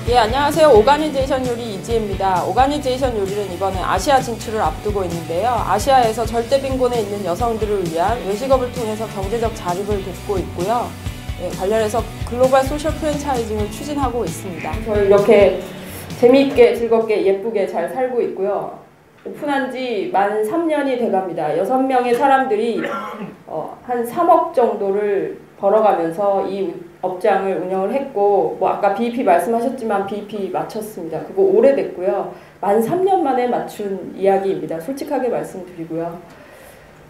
예, 안녕하세요. 오가니제이션 요리 이지혜입니다. 오가니제이션 요리는 이번에 아시아 진출을 앞두고 있는데요. 아시아에서 절대 빈곤에 있는 여성들을 위한 외식업을 통해서 경제적 자립을 돕고 있고요. 예, 관련해서 글로벌 소셜 프랜차이징을 추진하고 있습니다. 저희 이렇게 재미있게 즐겁게 예쁘게 잘 살고 있고요. 오픈한 지 만 3년이 돼갑니다. 6명의 사람들이 한 3억 정도를 벌어가면서 이 업장을 운영을 했고, 뭐 아까 BEP 말씀하셨지만 BEP 마쳤습니다. 그거 오래됐고요. 만 3년 만에 맞춘 이야기입니다. 솔직하게 말씀드리고요.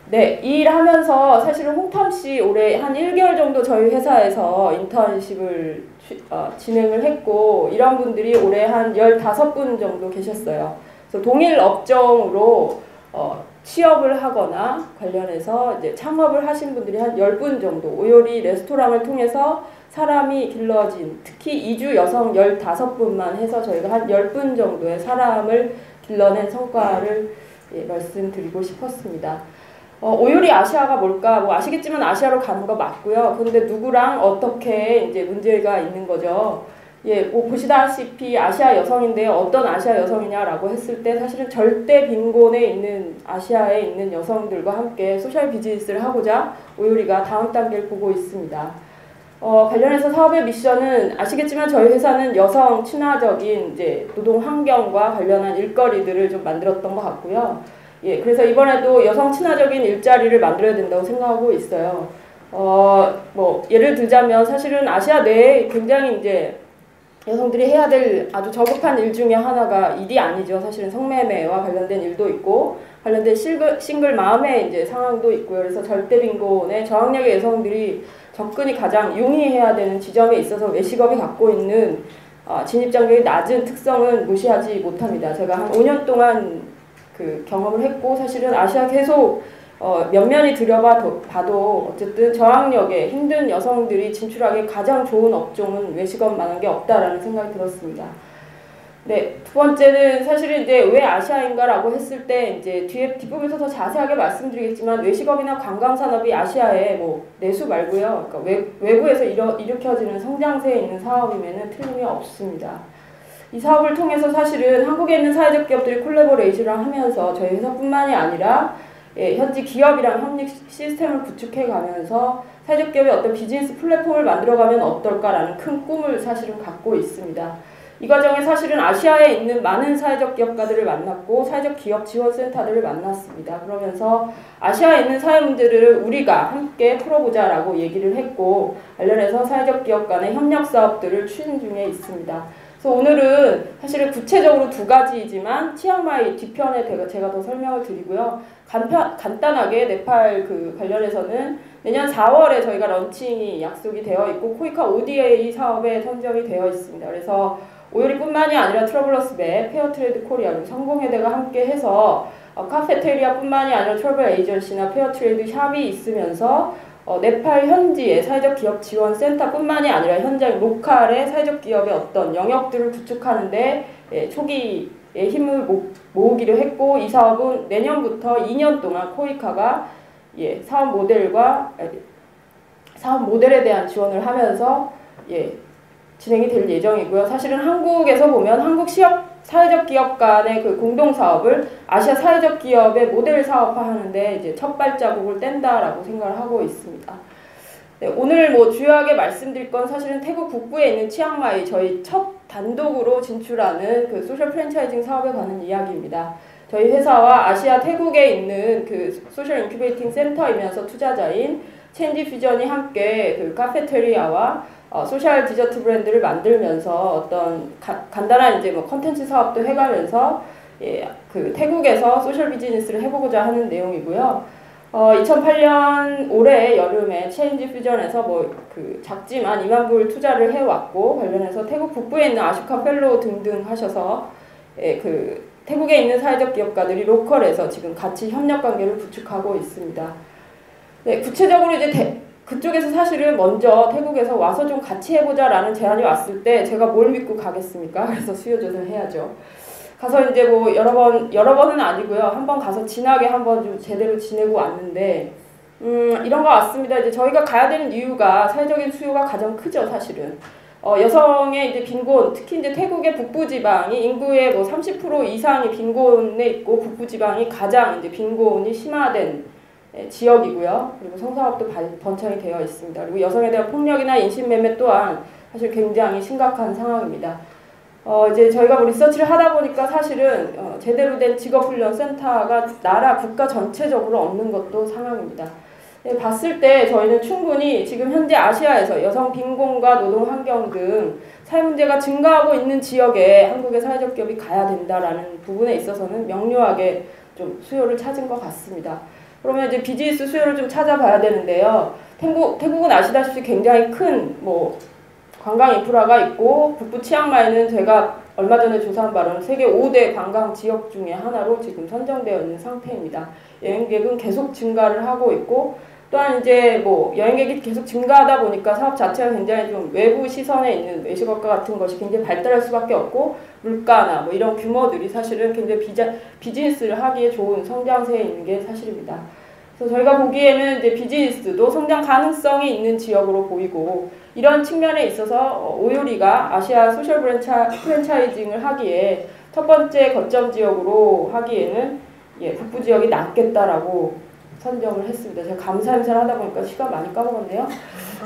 네, 이 일 하면서 사실은 홍탐씨 올해 한 1개월 정도 저희 회사에서 인턴십을 진행을 했고, 이런 분들이 올해 한 15분 정도 계셨어요. 그래서 동일 업종으로 취업을 하거나 관련해서 이제 창업을 하신 분들이 한 10분 정도, 오요리 레스토랑을 통해서 사람이 길러진, 특히 이주 여성 15분만 해서 저희가 한 10분 정도의 사람을 길러낸 성과를 말씀드리고 싶었습니다. 오요리 아시아가 뭘까? 뭐 아시겠지만 아시아로 가는 거 맞고요. 그런데 누구랑 어떻게 이제 문제가 있는 거죠. 예, 뭐 보시다시피 아시아 여성인데요. 어떤 아시아 여성이냐라고 했을 때 사실은 절대 빈곤에 있는 아시아에 있는 여성들과 함께 소셜 비즈니스를 하고자 오요리가 다음 단계를 보고 있습니다. 관련해서 사업의 미션은 아시겠지만 저희 회사는 여성 친화적인 이제 노동 환경과 관련한 일거리들을 좀 만들었던 것 같고요. 예, 그래서 이번에도 여성 친화적인 일자리를 만들어야 된다고 생각하고 있어요. 뭐 예를 들자면 사실은 아시아 내에 굉장히 이제 여성들이 해야 될 아주 저급한 일 중에 하나가 일이 아니죠. 사실은 성매매와 관련된 일도 있고 관련된 싱글 마음의 이제 상황도 있고요. 그래서 절대 빈곤의 저학력의 여성들이 접근이 가장 용이해야 되는 지점에 있어서 외식업이 갖고 있는 진입장벽이 낮은 특성은 무시하지 못합니다. 제가 한 5년 동안 그 경험을 했고 사실은 아시아 계속 면면이 들여봐도 어쨌든 저학력의 힘든 여성들이 진출하기 가장 좋은 업종은 외식업만한 게 없다라는 생각이 들었습니다. 네, 두 번째는 사실은 이제 왜 아시아인가라고 했을 때 이제 뒷부분에서 더 자세하게 말씀드리겠지만 외식업이나 관광산업이 아시아에 뭐 내수 말고요. 그러니까 외부에서 일으켜지는 성장세에 있는 사업이면은 틀림이 없습니다. 이 사업을 통해서 사실은 한국에 있는 사회적 기업들이 콜라보레이션을 하면서 저희 회사뿐만이 아니라 현지 기업이랑 협력 시스템을 구축해 가면서 사회적 기업의 어떤 비즈니스 플랫폼을 만들어가면 어떨까라는 큰 꿈을 사실은 갖고 있습니다. 이 과정에 사실은 아시아에 있는 많은 사회적 기업가들을 만났고 사회적 기업 지원센터들을 만났습니다. 그러면서 아시아에 있는 사회 문제들을 우리가 함께 풀어보자라고 얘기를 했고 관련해서 사회적 기업 간의 협력 사업들을 추진 중에 있습니다. 그래서 오늘은 사실은 구체적으로 두 가지이지만 치앙마이 뒤편에 제가 더 설명을 드리고요. 간단하게 네팔 그 관련해서는 내년 4월에 저희가 런칭이 약속이 되어 있고 코이카 ODA 사업에 선정이 되어 있습니다. 그래서 오요리뿐만이 아니라 트러블러스맵, 페어트레이드 코리아, 성공회대가 함께 해서 카페테리아뿐만이 아니라 트러블 에이전시나 페어트레이드 샵이 있으면서 네팔 현지의 사회적 기업 지원 센터뿐만이 아니라 현장 로컬의 사회적 기업의 어떤 영역들을 구축하는데 초기에 힘을 모으기로 했고 이 사업은 내년부터 2년 동안 코이카가 사업 모델에 대한 지원을 하면서 진행이 될 예정이고요. 사실은 한국에서 보면 한국 사회적 기업 간의 그 공동 사업을 아시아 사회적 기업의 모델 사업화하는데 이제 첫 발자국을 뗀다라고 생각을 하고 있습니다. 네, 오늘 뭐 주요하게 말씀드릴 건 사실은 태국 북부에 있는 치앙마이 저희 첫 단독으로 진출하는 그 소셜 프랜차이징 사업에 관한 이야기입니다. 저희 회사와 아시아 태국에 있는 그 소셜 인큐베이팅 센터이면서 투자자인 체인지 퓨전이 함께 그 카페테리아와 소셜 디저트 브랜드를 만들면서 어떤 간단한 이제 뭐 컨텐츠 사업도 해가면서 그 태국에서 소셜 비즈니스를 해보고자 하는 내용이고요. 2008년 올해 여름에 체인지 퓨전에서 뭐 그 작지만 2만 불 투자를 해왔고 관련해서 태국 북부에 있는 아슈카 펠로우 등등 하셔서 그 태국에 있는 사회적 기업가들이 로컬에서 지금 같이 협력 관계를 구축하고 있습니다. 네, 구체적으로 이제 그쪽에서 사실은 먼저 태국에서 와서 좀 같이 해보자라는 제안이 왔을 때 제가 뭘 믿고 가겠습니까? 그래서 수요 조사해야죠. 가서 이제 뭐 여러 번은 아니고요. 한번 가서 진하게 한번 좀 제대로 지내고 왔는데 이런 거 같습니다. 이제 저희가 가야 되는 이유가 사회적인 수요가 가장 크죠, 사실은. 여성의 이제 빈곤, 특히 이제 태국의 북부지방이 인구의 뭐 30% 이상이 빈곤에 있고 북부지방이 가장 이제 빈곤이 심화된 지역이고요. 그리고 성사업도 번창이 되어 있습니다. 그리고 여성에 대한 폭력이나 인신매매 또한 사실 굉장히 심각한 상황입니다. 이제 저희가 뭐 리서치를 하다 보니까 사실은 제대로 된 직업훈련센터가 나라 국가 전체적으로 없는 것도 상황입니다. 봤을 때 저희는 충분히 지금 현재 아시아에서 여성 빈곤과 노동 환경 등 사회 문제가 증가하고 있는 지역에 한국의 사회적 기업이 가야 된다라는 부분에 있어서는 명료하게 좀 수요를 찾은 것 같습니다. 그러면 이제 비즈니스 수요를 좀 찾아봐야 되는데요. 태국은 아시다시피 굉장히 큰 뭐 관광 인프라가 있고 북부 치앙마이는 제가 얼마 전에 조사한 바로는 세계 5대 관광 지역 중에 하나로 지금 선정되어 있는 상태입니다. 여행객은 계속 증가를 하고 있고 또한 이제 뭐 여행객이 계속 증가하다 보니까 사업 자체가 굉장히 좀 외부 시선에 있는 외식업과 같은 것이 굉장히 발달할 수밖에 없고 물가나 뭐 이런 규모들이 사실은 굉장히 비즈니스를 하기에 좋은 성장세에 있는 게 사실입니다. 그래서 저희가 보기에는 이제 비즈니스도 성장 가능성이 있는 지역으로 보이고 이런 측면에 있어서 오요리가 아시아 소셜 프랜차이징을 하기에 첫 번째 거점 지역으로 하기에는 북부 지역이 낫겠다라고 선정을 했습니다. 제가 감사행사를 하다 보니까 시간 많이 까먹었네요.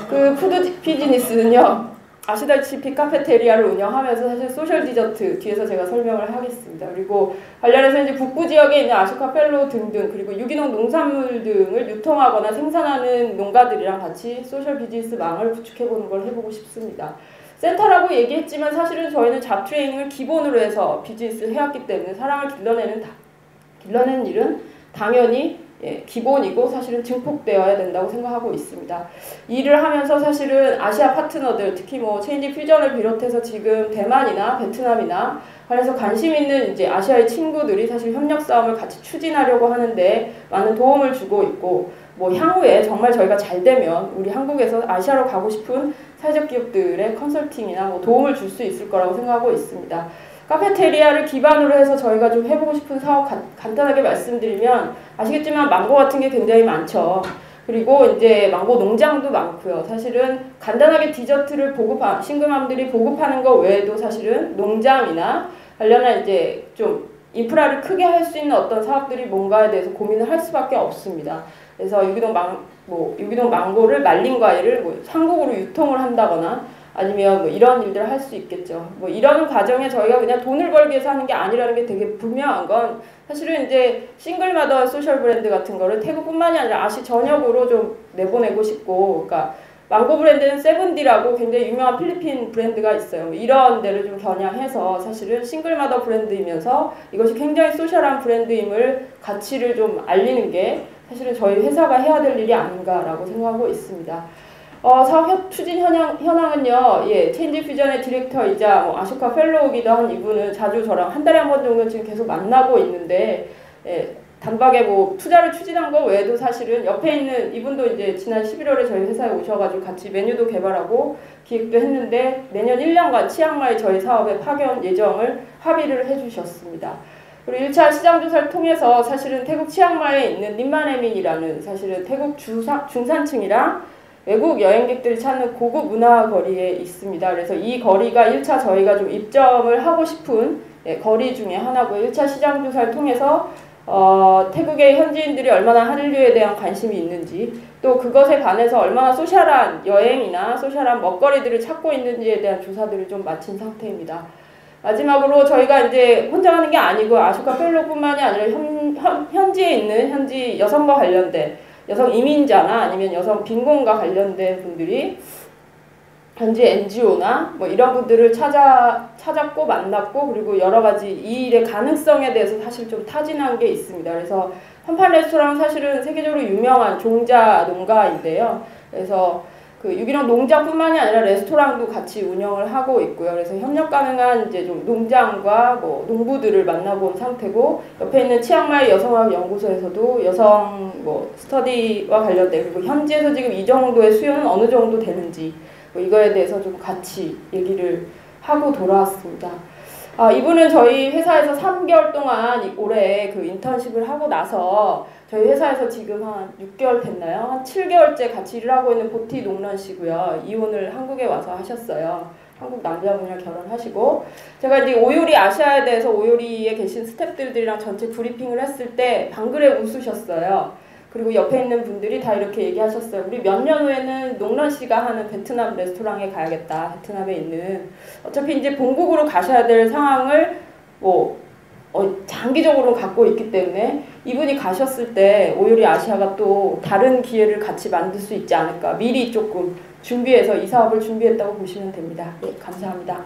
그 푸드 비즈니스는요. 아시다시피 카페테리아를 운영하면서 사실 소셜 디저트 뒤에서 제가 설명을 하겠습니다. 그리고 관련해서 이제 북부 지역에 있는 아쇼카 펠로 등등 그리고 유기농 농산물 등을 유통하거나 생산하는 농가들이랑 같이 소셜 비즈니스망을 구축해보는 걸 해보고 싶습니다. 센터라고 얘기했지만 사실은 저희는 잡트레이닝을 기본으로 해서 비즈니스를 해왔기 때문에 사람을 길러내는 일은 당연히 기본이고 사실은 증폭되어야 된다고 생각하고 있습니다. 일을 하면서 사실은 아시아 파트너들 특히 뭐 체인지 퓨전을 비롯해서 지금 대만이나 베트남이나 관련해서 관심 있는 이제 아시아의 친구들이 사실 협력 싸움을 같이 추진하려고 하는데 많은 도움을 주고 있고 뭐 향후에 정말 저희가 잘 되면 우리 한국에서 아시아로 가고 싶은 사회적 기업들의 컨설팅이나 뭐 도움을 줄 수 있을 거라고 생각하고 있습니다. 카페테리아를 기반으로 해서 저희가 좀 해보고 싶은 사업 간단하게 말씀드리면 아시겠지만 망고 같은 게 굉장히 많죠. 그리고 이제 망고 농장도 많고요. 사실은 간단하게 디저트를 싱글맘들이 보급하는 것 외에도 사실은 농장이나 관련한 이제 좀 인프라를 크게 할 수 있는 어떤 사업들이 뭔가에 대해서 고민을 할 수밖에 없습니다. 그래서 유기농 망고를 말린 과일을 뭐 한국으로 유통을 한다거나 아니면 뭐 이런 일들을 할 수 있겠죠. 뭐 이런 과정에 저희가 그냥 돈을 벌기 위해서 하는 게 아니라는 게 되게 분명한 건 사실은 이제 싱글마더 소셜 브랜드 같은 거를 태국뿐만이 아니라 아시 전역으로 좀 내보내고 싶고, 그러니까 망고 브랜드는 세븐디라고 굉장히 유명한 필리핀 브랜드가 있어요. 이런 데를 좀 겨냥해서 사실은 싱글마더 브랜드이면서 이것이 굉장히 소셜한 브랜드임을 가치를 좀 알리는 게 사실은 저희 회사가 해야 될 일이 아닌가라고 생각하고 있습니다. 사업 추진 현황은요, 체인지 퓨전의 디렉터이자 뭐 아쇼카 펠로우기도 한 이분은 자주 저랑 한 달에 한 번 정도 지금 계속 만나고 있는데, 단박에 뭐 투자를 추진한 거 외에도 사실은 옆에 있는 이분도 이제 지난 11월에 저희 회사에 오셔가지고 같이 메뉴도 개발하고 기획도 했는데 내년 1년간 치앙마이 저희 사업의 파견 예정을 합의를 해주셨습니다. 그리고 1차 시장조사를 통해서 사실은 태국 치앙마이에 있는 림마네민이라는 사실은 태국 중산층이랑 외국 여행객들이 찾는 고급 문화 거리에 있습니다. 그래서 이 거리가 1차 저희가 좀 입점을 하고 싶은 거리 중에 하나고요. 1차 시장 조사를 통해서 태국의 현지인들이 얼마나 한류에 대한 관심이 있는지 또 그것에 반해서 얼마나 소셜한 여행이나 소셜한 먹거리들을 찾고 있는지에 대한 조사들을 좀 마친 상태입니다. 마지막으로 저희가 이제 혼자 하는 게 아니고 아쇼카 펠로뿐만이 아니라 현지에 있는 현지 여성과 관련된 여성 이민자나 아니면 여성 빈곤과 관련된 분들이 현지 NGO나 뭐 이런 분들을 찾았고 만났고 그리고 여러 가지 이 일의 가능성에 대해서 사실 좀 타진한 게 있습니다. 그래서 한판 레스토랑은 사실은 세계적으로 유명한 종자 농가인데요. 그래서 그 유기농 농장뿐만이 아니라 레스토랑도 같이 운영을 하고 있고요. 그래서 협력 가능한 이제 좀 농장과 뭐 농부들을 만나고 온 상태고 옆에 있는 치앙마이 여성학 연구소에서도 여성 뭐 스터디와 관련된 그리고 현지에서 지금 이 정도의 수요는 어느 정도 되는지 뭐 이거에 대해서 좀 같이 얘기를 하고 돌아왔습니다. 이분은 저희 회사에서 3개월 동안 올해 그 인턴십을 하고 나서 저희 회사에서 지금 한 6개월 됐나요? 한 7개월째 같이 일을 하고 있는 보티 농런 씨고요. 이혼을 한국에 와서 하셨어요. 한국 남자분이랑 결혼하시고, 제가 이제 오요리 아시아에 대해서 오요리에 계신 스태프들이랑 전체 브리핑을 했을 때 방글에 웃으셨어요. 그리고 옆에 있는 분들이 다 이렇게 얘기하셨어요. 우리 몇 년 후에는 농란 씨가 하는 베트남 레스토랑에 가야겠다. 베트남에 있는. 어차피 이제 본국으로 가셔야 될 상황을 장기적으로 갖고 있기 때문에 이분이 가셨을 때 오요리 아시아가 또 다른 기회를 같이 만들 수 있지 않을까. 미리 조금 준비해서 이 사업을 준비했다고 보시면 됩니다. 네, 감사합니다.